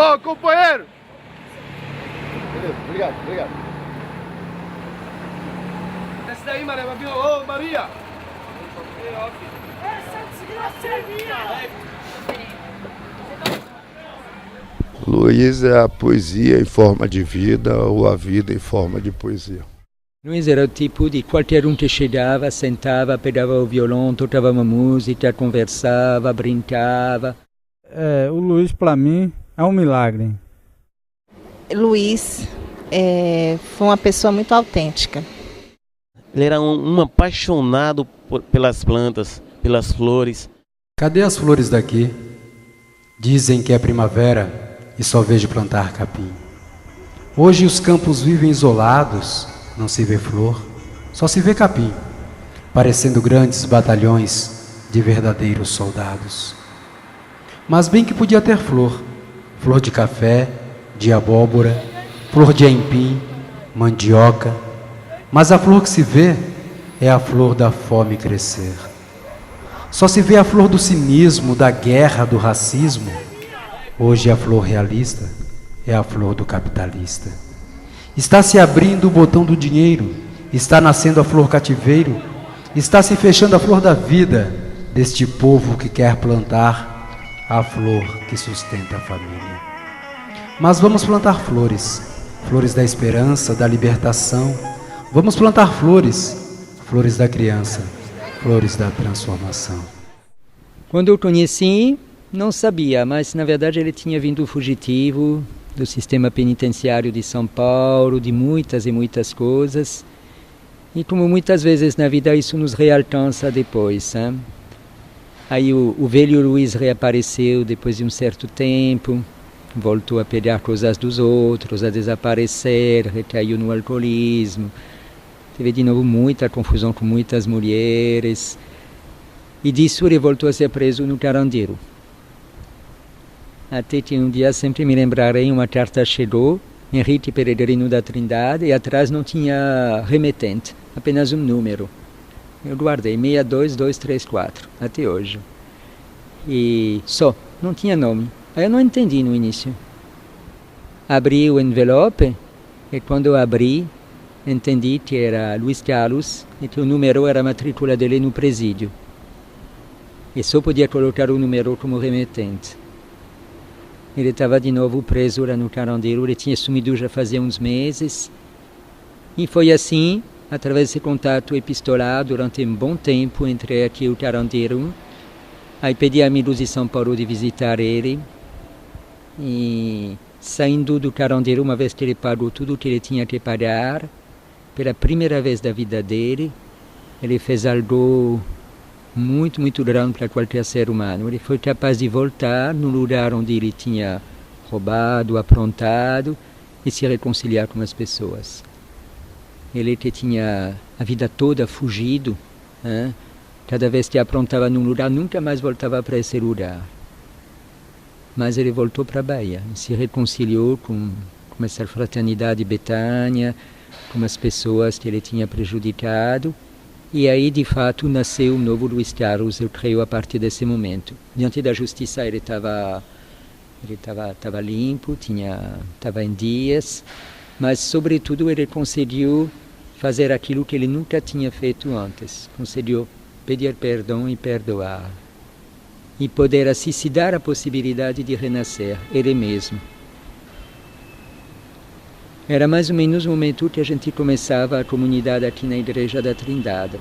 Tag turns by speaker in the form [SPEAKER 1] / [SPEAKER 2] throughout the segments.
[SPEAKER 1] Ô, companheiro!
[SPEAKER 2] Beleza, obrigado, obrigado.
[SPEAKER 1] Essa daí, Maria, ô, Maria!
[SPEAKER 3] Luiz é a poesia em forma de vida ou a vida em forma de poesia.
[SPEAKER 4] Luiz era o tipo de qualquer um que chegava, sentava, pegava o violão, tocava uma música, conversava, brincava.
[SPEAKER 5] O Luiz, para mim, é um milagre.
[SPEAKER 6] Luiz foi uma pessoa muito autêntica.
[SPEAKER 7] Ele era um apaixonado pelas plantas, pelas flores.
[SPEAKER 8] Cadê as flores daqui? Dizem que é primavera e só vejo plantar capim. Hoje os campos vivem isolados, não se vê flor, só se vê capim, parecendo grandes batalhões de verdadeiros soldados. Mas bem que podia ter flor, flor de café, de abóbora, flor de aipim, mandioca, mas a flor que se vê é a flor da fome crescer. Só se vê a flor do cinismo, da guerra, do racismo. Hoje a flor realista é a flor do capitalista. Está se abrindo o botão do dinheiro, está nascendo a flor cativeiro, está se fechando a flor da vida deste povo que quer plantar a flor que sustenta a família. Mas vamos plantar flores, flores da esperança, da libertação. Vamos plantar flores, flores da criança, flores da transformação.
[SPEAKER 4] Quando eu conheci, não sabia, mas na verdade ele tinha vindo fugitivo do sistema penitenciário de São Paulo, de muitas e muitas coisas. E como muitas vezes na vida isso nos realcança depois. Hein? Aí o velho Luiz reapareceu depois de um certo tempo, voltou a pegar coisas dos outros, a desaparecer, recaiu no alcoolismo. Teve de novo muita confusão com muitas mulheres. E disso ele voltou a ser preso no Carandiru. Até que um dia, sempre me lembrarei, uma carta chegou, Henrique Peregrino da Trindade, e atrás não tinha remetente, apenas um número. Eu guardei 62234, até hoje. E só, não tinha nome. Aí eu não entendi no início. Abri o envelope, e quando eu abri, entendi que era Luiz Carlos e que o número era a matrícula dele no presídio. E só podia colocar o número como remetente. Ele estava de novo preso lá no Carandiru, ele tinha sumido já fazia uns meses. E foi assim, através desse contato epistolar, durante um bom tempo, entrei aqui no Carandiru. Aí pedi a amigos de São Paulo de visitar ele. E saindo do Carandiru, uma vez que ele pagou tudo o que ele tinha que pagar, pela primeira vez da vida dele, ele fez algo muito, muito grande para qualquer ser humano. Ele foi capaz de voltar no lugar onde ele tinha roubado, aprontado, e se reconciliar com as pessoas. Ele que tinha a vida toda fugido, hein? Cada vez que aprontava num lugar, nunca mais voltava para esse lugar. Mas ele voltou para a Bahia, e se reconciliou com essa fraternidade Betânia, com as pessoas que ele tinha prejudicado. E aí, de fato, nasceu o novo Luiz Carlos, eu creio, a partir desse momento. Diante da justiça, ele estava limpo, estava em dias, mas, sobretudo, ele conseguiu fazer aquilo que ele nunca tinha feito antes. Conseguiu pedir perdão e perdoar. E poder assim se dar a possibilidade de renascer, ele mesmo. Era mais ou menos o momento que a gente começava a comunidade aqui na Igreja da Trindade.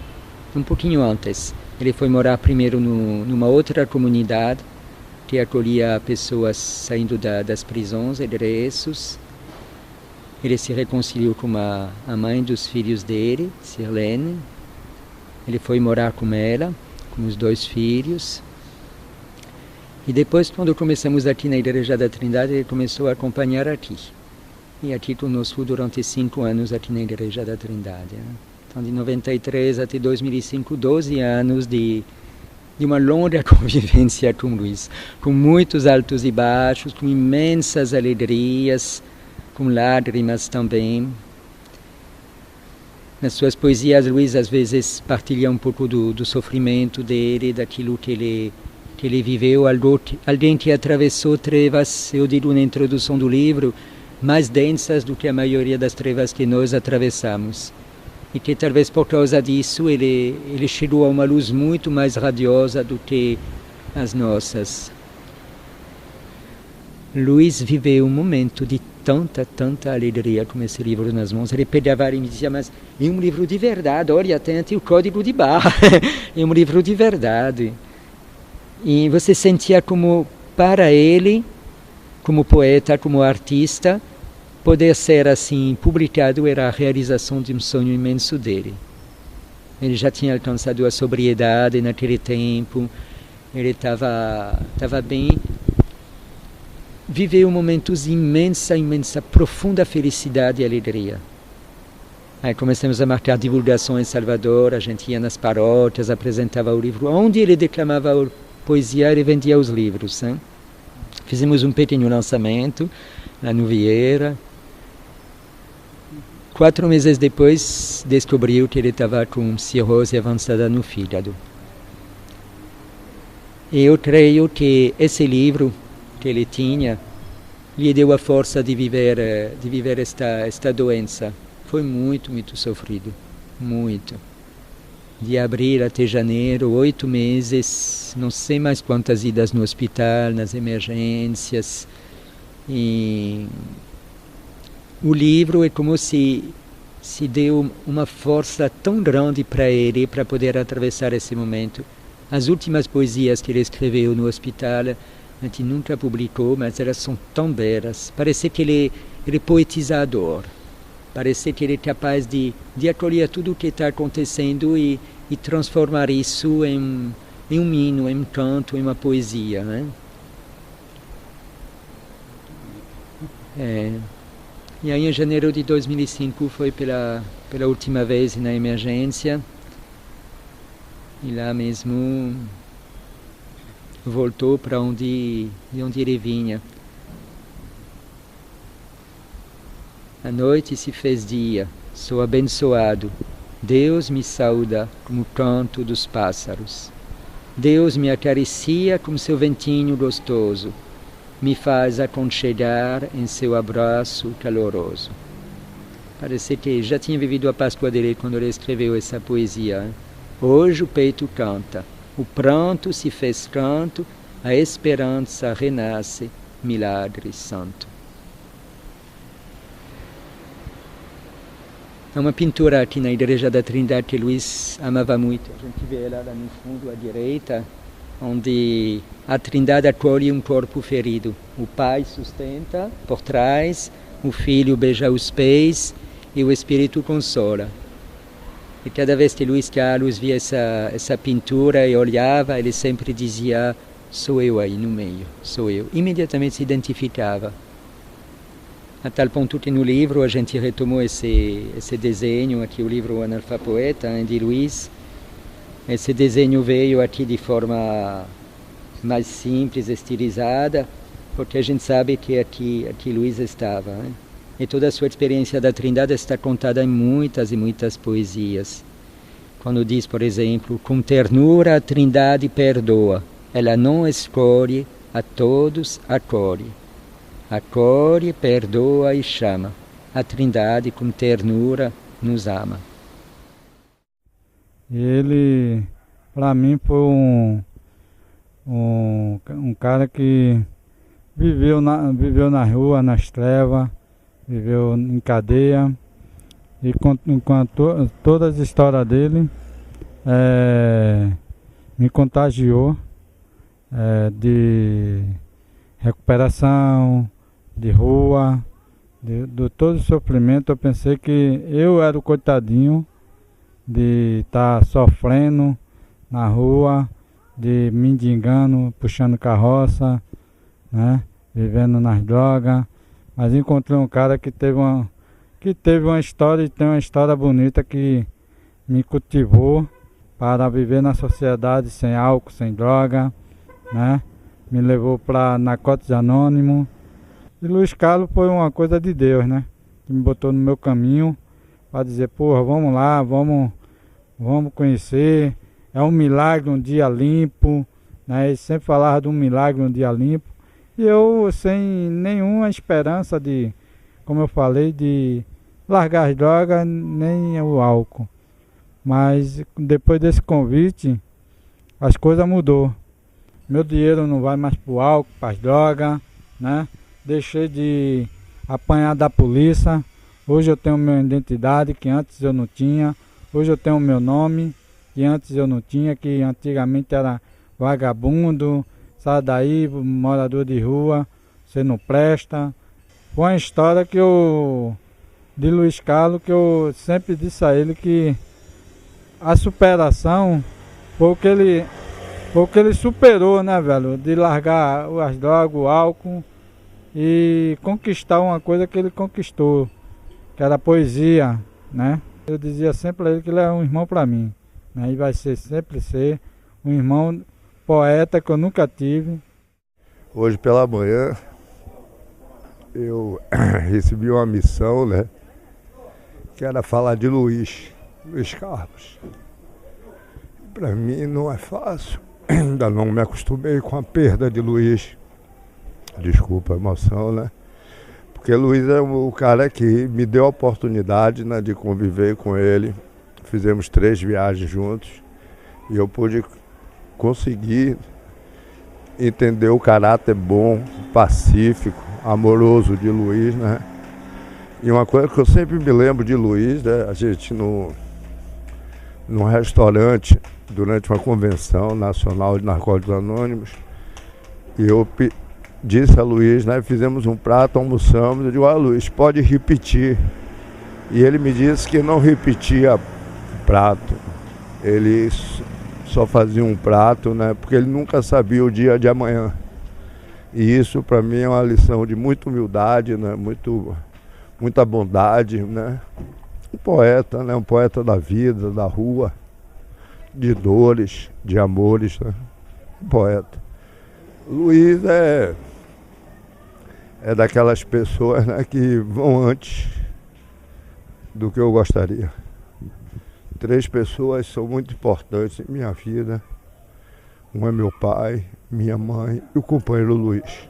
[SPEAKER 4] Um pouquinho antes. Ele foi morar primeiro numa outra comunidade que acolhia pessoas saindo das prisões, egressos. Ele se reconciliou com a mãe dos filhos dele, Sirlene. Ele foi morar com ela, com os 2 filhos. E depois, quando começamos aqui na Igreja da Trindade, ele começou a acompanhar aqui. E aqui conosco durante 5 anos aqui na Igreja da Trindade. Né? Então, de 93 até 2005, 12 anos de uma longa convivência com Luiz, com muitos altos e baixos, com imensas alegrias, com lágrimas também. Nas suas poesias, Luiz às vezes partilha um pouco do sofrimento dele, daquilo que que ele viveu, alguém que atravessou trevas, eu digo na introdução do livro, mais densas do que a maioria das trevas que nós atravessamos. E que talvez por causa disso ele chegou a uma luz muito mais radiosa do que as nossas. Luiz viveu um momento de tanta alegria com esse livro nas mãos. Ele pegava e me dizia, mas é um livro de verdade, olha, tem até o código de barra, é um livro de verdade. E você sentia como, para ele, como poeta, como artista, poder ser assim publicado era a realização de um sonho imenso dele. Ele já tinha alcançado a sobriedade naquele tempo, ele estava bem. Viveu momentos de imensa, profunda felicidade e alegria. Aí começamos a marcar divulgação em Salvador, a gente ia nas paróquias, apresentava o livro. Onde ele declamava poesia, ele vendia os livros. Hein? Fizemos um pequeno lançamento lá no Vieira. 4 meses depois, descobriu que ele estava com cirrose avançada no fígado. E eu creio que esse livro que ele tinha lhe deu a força de viver esta doença. Foi muito sofrido, muito. De abril até janeiro, 8 meses, não sei mais quantas idas no hospital, nas emergências. E o livro é como se deu uma força tão grande para ele, para poder atravessar esse momento. As últimas poesias que ele escreveu no hospital, a gente nunca publicou, mas elas são tão belas. Parece que ele é poetizador. Parece que ele é capaz de acolher tudo o que está acontecendo e transformar isso em um hino, em um canto, em uma poesia. Né? E aí em janeiro de 2005 foi pela última vez na emergência. E lá mesmo voltou de onde ele vinha. A noite se fez dia, sou abençoado. Deus me saúda como o canto dos pássaros. Deus me acaricia com seu ventinho gostoso. Me faz aconchegar em seu abraço caloroso. Parece que já tinha vivido a Páscoa dele quando ele escreveu essa poesia. Hoje o peito canta, o pranto se fez canto, a esperança renasce, milagre santo. É uma pintura aqui na Igreja da Trindade que Luiz amava muito. A gente vê ela lá no fundo à direita, onde a Trindade acolhe um corpo ferido. O Pai sustenta por trás, o Filho beija os pés e o Espírito consola. E cada vez que Luiz Carlos via essa pintura e olhava, ele sempre dizia, sou eu aí no meio, sou eu. Imediatamente se identificava. A tal ponto que no livro a gente retomou esse desenho, aqui o livro Analfapoeta, de Luiz. Esse desenho veio aqui de forma mais simples, estilizada, porque a gente sabe que aqui Luiz estava. Né? E toda a sua experiência da Trindade está contada em muitas e muitas poesias. Quando diz, por exemplo, com ternura a Trindade perdoa, ela não escolhe, a todos acolhe. Acolhe, perdoa e chama. A Trindade com ternura nos ama.
[SPEAKER 5] Ele, para mim, foi um cara que viveu na rua, nas trevas, viveu em cadeia, e com todas as histórias dele me contagiou de recuperação, de rua, de todo o sofrimento. Eu pensei que eu era o coitadinho de estar sofrendo na rua, de mendigando, puxando carroça, né, vivendo nas drogas. Mas encontrei um cara que teve uma história e tem uma história bonita que me cultivou para viver na sociedade sem álcool, sem droga, né? Me levou para Narcóticos Anônimos. E Luiz Carlos foi uma coisa de Deus, né? Que me botou no meu caminho para dizer, porra, vamos lá, vamos conhecer. É um milagre um dia limpo, né? Ele sempre falava de um milagre, um dia limpo. E eu, sem nenhuma esperança de, como eu falei, de largar as drogas, nem o álcool. Mas depois desse convite, as coisas mudou. Meu dinheiro não vai mais para o álcool, para as drogas, né? Deixei de apanhar da polícia. Hoje eu tenho minha identidade, que antes eu não tinha. Hoje eu tenho meu nome, que antes eu não tinha, que antigamente era vagabundo, sai daí, morador de rua, você não presta. Foi uma história que de Luiz Carlos, que eu sempre disse a ele que a superação foi o que ele superou, né, velho? De largar as drogas, o álcool e conquistar uma coisa que ele conquistou, que era a poesia, né? Eu dizia sempre a ele que ele é um irmão para mim, né? E vai sempre ser um irmão poeta que eu nunca tive.
[SPEAKER 3] Hoje pela manhã eu recebi uma missão, né? Que era falar de Luiz Carlos. Para mim não é fácil, ainda não me acostumei com a perda de Luiz. Desculpa a emoção, né? Porque Luiz é o cara que me deu a oportunidade, né, de conviver com ele. Fizemos 3 viagens juntos e eu pude conseguir entender o caráter bom, pacífico, amoroso de Luiz, né? E uma coisa que eu sempre me lembro de Luiz, né? A gente num restaurante, durante uma convenção nacional de Narcóticos Anônimos, e eu disse a Luiz, né? Fizemos um prato, almoçamos, eu digo, Luiz, pode repetir. E ele me disse que não repetia prato, ele só fazia um prato, né? Porque ele nunca sabia o dia de amanhã. E isso para mim é uma lição de muita humildade, né? Muita bondade, né? Um poeta, né? Um poeta da vida, da rua, de dores, de amores, né? Um poeta. Luiz é daquelas pessoas, né, que vão antes do que eu gostaria. 3 pessoas são muito importantes em minha vida. Um é meu pai, minha mãe e o companheiro Luiz.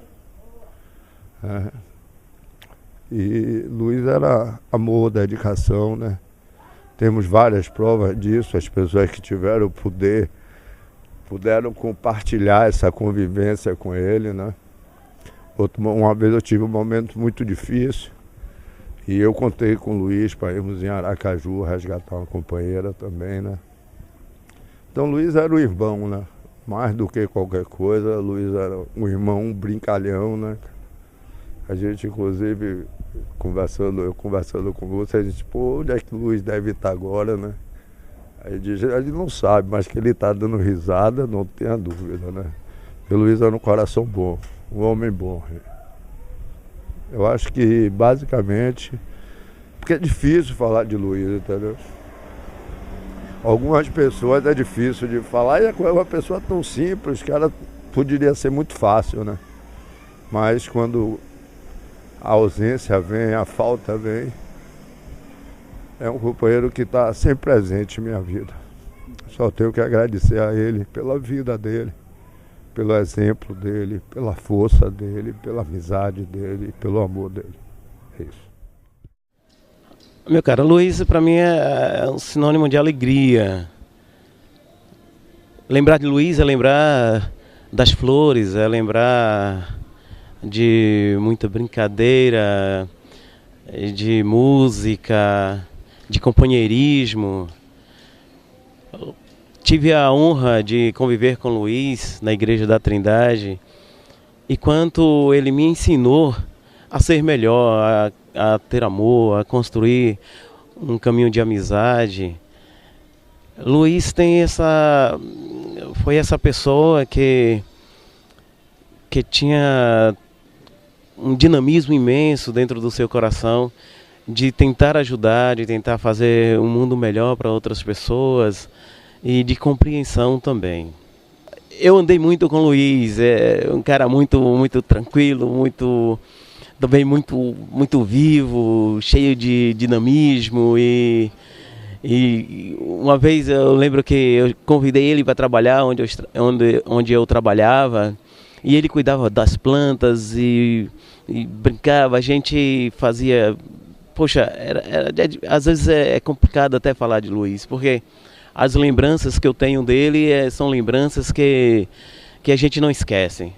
[SPEAKER 3] E Luiz era amor, dedicação, né? Temos várias provas disso. As pessoas que tiveram o poder puderam compartilhar essa convivência com ele, né? Uma vez eu tive um momento muito difícil e eu contei com o Luiz para irmos em Aracaju resgatar uma companheira também, né? Então Luiz era o irmão, né? Mais do que qualquer coisa, Luiz era um irmão, um brincalhão, né? A gente, inclusive, eu conversando com você, a gente, onde é que o Luiz deve estar agora, né? Aí a gente não sabe, mas que ele está dando risada, não tenha dúvida, né? E o Luiz era um coração bom, um homem bom. Eu acho que, basicamente, porque é difícil falar de Luiz, entendeu? Algumas pessoas é difícil de falar, e é uma pessoa tão simples, que ela poderia ser muito fácil, né? Mas quando a ausência vem, a falta vem, é um companheiro que está sempre presente em minha vida. Só tenho que agradecer a ele pela vida dele, pelo exemplo dele, pela força dele, pela amizade dele, pelo amor dele. É isso.
[SPEAKER 7] Meu caro, Luiz para mim é um sinônimo de alegria. Lembrar de Luiz é lembrar das flores, é lembrar de muita brincadeira, de música, de companheirismo. Tive a honra de conviver com Luiz na Igreja da Trindade, e quanto ele me ensinou a ser melhor, a ter amor, a construir um caminho de amizade. Luiz foi essa pessoa que tinha um dinamismo imenso dentro do seu coração, de tentar ajudar, de tentar fazer um mundo melhor para outras pessoas, e de compreensão também. Eu andei muito com o Luiz, é um cara muito tranquilo, também muito vivo, cheio de dinamismo, e E uma vez eu lembro que eu convidei ele para trabalhar onde eu trabalhava, e ele cuidava das plantas e brincava, a gente fazia... Poxa, às vezes é complicado até falar de Luiz, porque as lembranças que eu tenho dele são lembranças que a gente não esquece.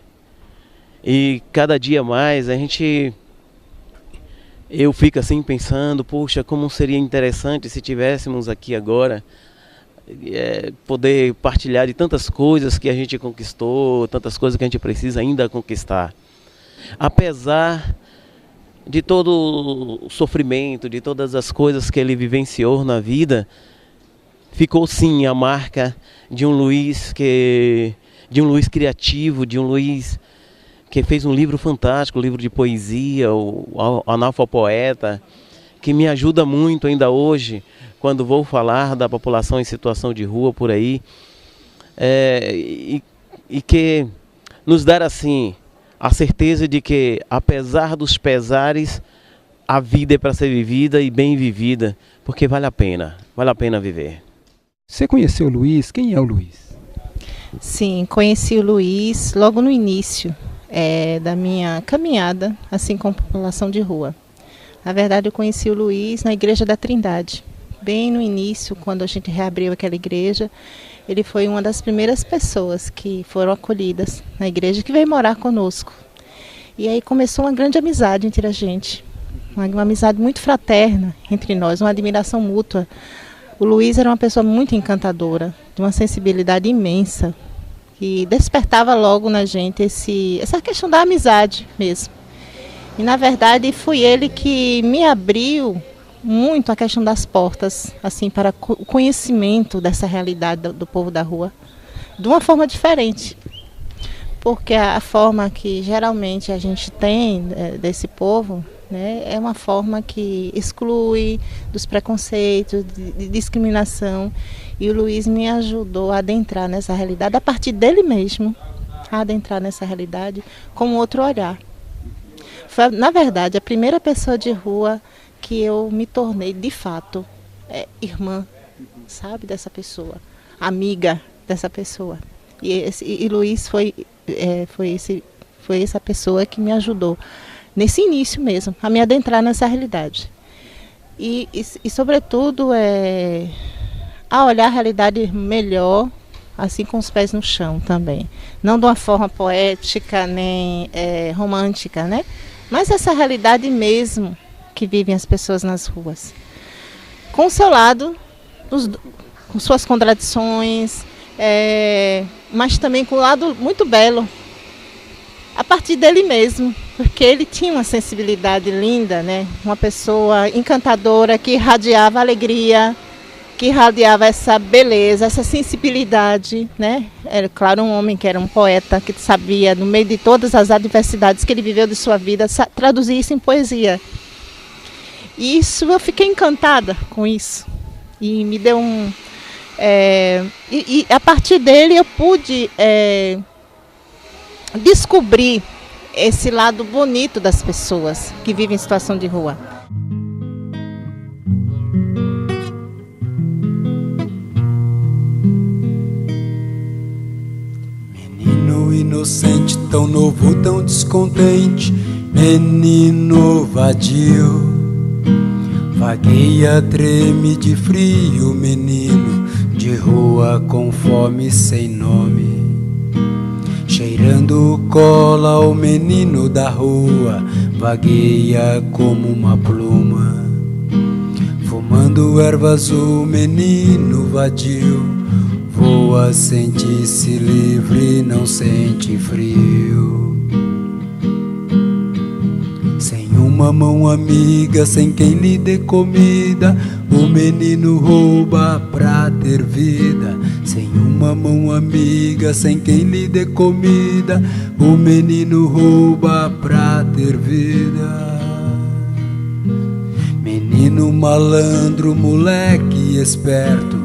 [SPEAKER 7] E cada dia mais eu fico assim pensando, poxa, como seria interessante se tivéssemos aqui agora, poder partilhar de tantas coisas que a gente conquistou, tantas coisas que a gente precisa ainda conquistar. Apesar de todo o sofrimento, de todas as coisas que ele vivenciou na vida, ficou sim a marca de um Luiz criativo, de um Luiz que fez um livro fantástico, um livro de poesia, o Analfapoeta, que me ajuda muito ainda hoje, quando vou falar da população em situação de rua por aí, e que nos dá assim a certeza de que, apesar dos pesares, a vida é para ser vivida e bem vivida, porque vale a pena viver.
[SPEAKER 9] Você conheceu o Luiz? Quem é o Luiz?
[SPEAKER 6] Sim, conheci o Luiz logo no início da minha caminhada, assim, com a população de rua. Na verdade, eu conheci o Luiz na Igreja da Trindade. Bem no início, quando a gente reabriu aquela igreja, ele foi uma das primeiras pessoas que foram acolhidas na igreja, que veio morar conosco. E aí começou uma grande amizade entre a gente, uma amizade muito fraterna entre nós, uma admiração mútua. O Luiz era uma pessoa muito encantadora, de uma sensibilidade imensa, que despertava logo na gente essa questão da amizade mesmo. E na verdade foi ele que me abriu muito a questão das portas, assim, para o conhecimento dessa realidade do povo da rua, de uma forma diferente. Porque a forma que geralmente a gente tem desse povo, né, é uma forma que exclui dos preconceitos, de discriminação. E o Luiz me ajudou a adentrar nessa realidade, a partir dele mesmo, a adentrar nessa realidade com outro olhar. Foi, na verdade, a primeira pessoa de rua que eu me tornei, de fato, irmã, sabe, dessa pessoa, amiga dessa pessoa. E Luiz foi essa pessoa que me ajudou, nesse início mesmo, a me adentrar nessa realidade. E sobretudo, a olhar a realidade melhor, assim, com os pés no chão também. Não de uma forma poética, nem romântica, né? Mas essa realidade mesmo que vivem as pessoas nas ruas. Com o seu lado, com suas contradições, mas também com um lado muito belo, a partir dele mesmo, porque ele tinha uma sensibilidade linda, né? Uma pessoa encantadora que irradiava alegria, que irradiava essa beleza, essa sensibilidade, né? Era, claro, um homem que era um poeta, que sabia, no meio de todas as adversidades que ele viveu de sua vida, traduzir isso em poesia. E isso, eu fiquei encantada com isso. E me deu e a partir dele eu pude descobrir esse lado bonito das pessoas que vivem em situação de rua.
[SPEAKER 10] Menino inocente, tão novo, tão descontente, menino vadio. Vagueia, treme de frio, menino de rua com fome sem nome. Cheirando cola, o menino da rua vagueia como uma pluma. Fumando erva azul, menino vadio voa, sente-se livre, não sente frio. Uma mão amiga, sem quem lhe dê comida, o menino rouba pra ter vida. Sem uma mão amiga, sem quem lhe dê comida, o menino rouba pra ter vida. Menino malandro, moleque esperto,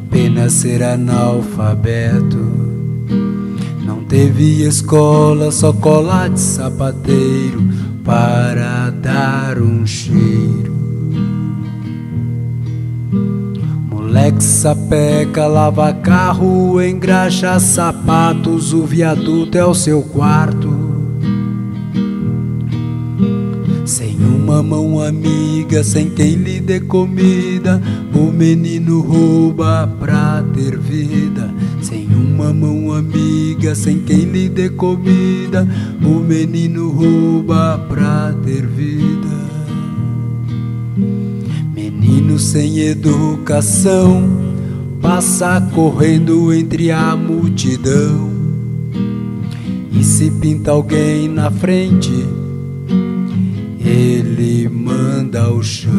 [SPEAKER 10] pena ser analfabeto. Não teve escola, só cola de sapateiro para dar um cheiro. alexa, peca, lava carro, engraxa sapatos, o viaduto é o seu quarto. Sem uma mão amiga, sem quem lhe dê comida, o menino rouba pra ter vida. Sem uma mão amiga, sem quem lhe dê comida, o menino rouba pra ter vida. Menino sem educação, passa correndo entre a multidão, e se pinta alguém na frente, ele manda ao chão.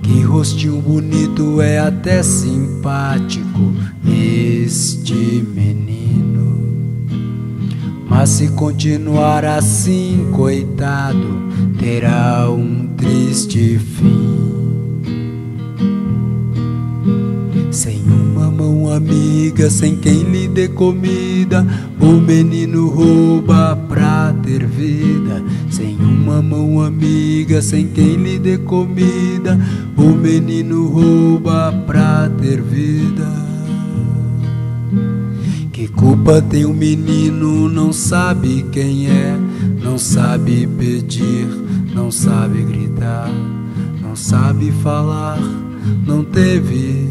[SPEAKER 10] Que rostinho bonito, é até simpático este menino, mas se continuar assim, coitado, terá um triste fim. Sem uma mão amiga, sem quem lhe dê comida, o menino rouba pra ter vida. Sem uma mão amiga, sem quem lhe dê comida, o menino rouba pra ter vida. Que culpa tem o menino, não sabe quem é, não sabe pedir, não sabe gritar, não sabe falar, não teve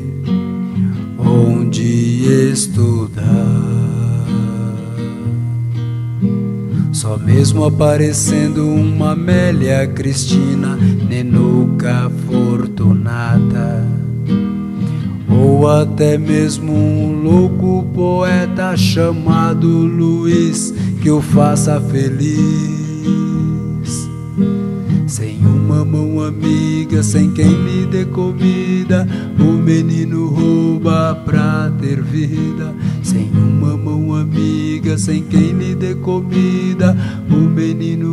[SPEAKER 10] onde estudar. Só mesmo aparecendo uma Amélia Cristina, Nenuca Fortunata, ou até mesmo um louco poeta chamado Luiz, que o faça feliz. Sem uma mão amiga, sem quem lhe dê comida, o menino rouba pra ter vida. Sem uma mão amiga, sem quem lhe dê comida, o menino